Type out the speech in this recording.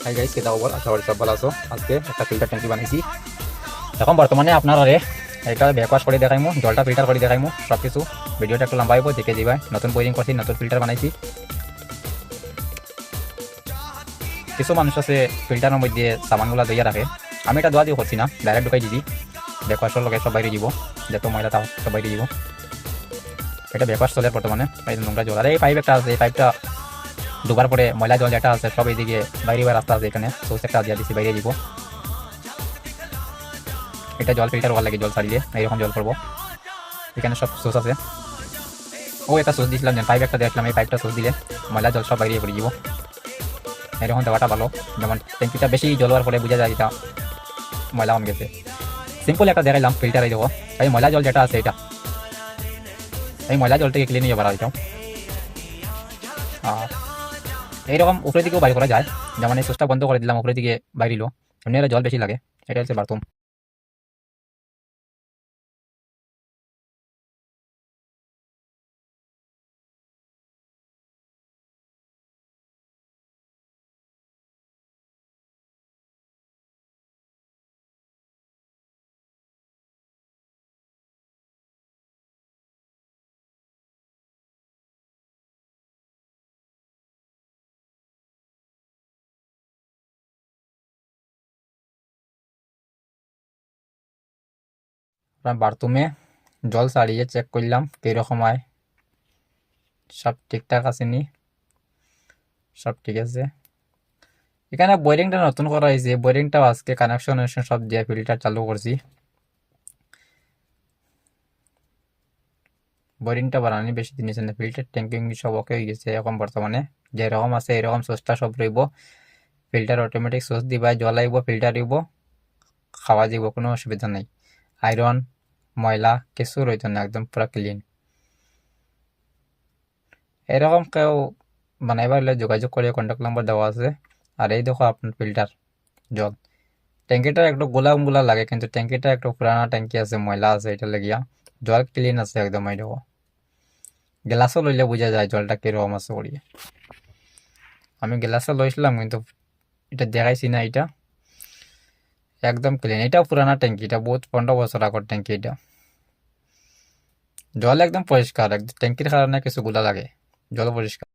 Hi guys, কেটা খবর? আশা করি সব ভালো আছো। আজকে একটা ফিল্টার ট্যাঙ্কি বানাইছি। এখন বর্তমানে আপনারা এটা ব্যাকওয়াশ করে দেখাইমু, জলটা ফিল্টার করে দেখাইমু, সব কিছু। ভিডিওটা একটু লম্বা হইব, দেখে দিবা। নতুন বোরিং করছি, নতুন ফিল্টার বানাইছি। কিছু মানুষ আছে ফিল্টারের মধ্যে সামানগুলো দইয়া রাখে, আমি এটা দোয়া দিয়ে করছি না, ডাইরেক্ট ঢুকাই দিছি। ব্যাকওয়াশের লগে সব বাইরে দিব, যত ময়লা তা সব বাইরে দিব। এটা ব্যাকওয়াশ চলে বর্তমানে, এই নোংরা জল। আর এই পাইপ একটা আছে, এই পাইপটা ডুবার পরে ময়লা জল যেটা আছে সব এইদিকে বাইরে রাস্তা আছে, এখানে সোর্স একটা দিয়ে দিছি, বাইরে দিব। এটা জল ফিল্টার হওয়ার লাগে, জল ছাড়িয়ে এইরকম জল করবো। এখানে সব সোর্স আছে। ও একটা সোর্স দিয়েছিলাম, পাইপ একটা দেখলাম, এই পাইপটা সোর্স দিলে ময়লা জল সব বাইরে করে দিব। এরকম দেওয়াটা ভালো, যেমন ট্যাঙ্কিটা বেশি জল হওয়ার পরে বোঝা যায় এটা ময়লা কম গেছে। সিম্পল একটা দেখাইলাম, ফিল্টারে দেবো। এই ময়লা জল যেটা আছে এটা, এই ময়লা জলটাকে ক্লিন হয়ে বাড়া দিতাম। আর এইরকম উপরে দিকেও বাইর করা যায়, যেমন এই সুইচটা বন্ধ করে দিলাম, উপরে দিকে বাইরিল, এমনি জল বেশি লাগে। এটা হচ্ছে বাথরুম। বাথরুমে জল ছাড়িয়ে চেক করলাম কীরকম হয়, সব ঠিকঠাক আছে নি, সব ঠিক আছে। এখানে বোরিংটা নতুন করা হয়েছে, বোরিংটাও আজকে কানেকশন সব দিয়ে ফিল্টার চালু করছি। বোরিংটা বানানি বেশি দিন হয়েছে না, ফিল্টার ট্যাঙ্কিং সব ওকে হয়ে গেছে। এখন বর্তমানে যেরকম আছে এরকম সোর্সটা সব রইব। ফিল্টার অটোমেটিক সোর্স দিবা, জল আইব, ফিল্টার দিব, খাওয়া যাব, কোনো অসুবিধা নেই। আয়রন ময়লা কিছু রইত না, একদম পুরা ক্লিন। এরকম কেউ বানাইবার হলে যোগাযোগ করে, কন্ট্যাক্ট নাম্বার দেওয়া আছে। আর এই দেখো আপনার ফিল্টার জল। ট্যাঙ্কিটা একটু গোলাম গোলা লাগে, কিন্তু ট্যাঙ্কিটা একটু পুরানা ট্যাঙ্কি আছে, ময়লা আছে, এটা লাগিয়া জল ক্লিন আছে একদম। এই দেখো গ্লাসও লইলে বোঝা যায় জলটা কিরকম আছে করিয়ে। আমি গ্লাসও লইছিলাম, কিন্তু এটা দেখাইছি না, এটা একদম ক্লিন। এটাও পুরানা ট্যাঙ্কি, এটা বহুত 15 বছর আগর ট্যাঙ্কি। এটা জল একদম পরিষ্কার, একদম ট্যাঙ্কির কারণে কিছু গুলা লাগে, জল পরিষ্কার।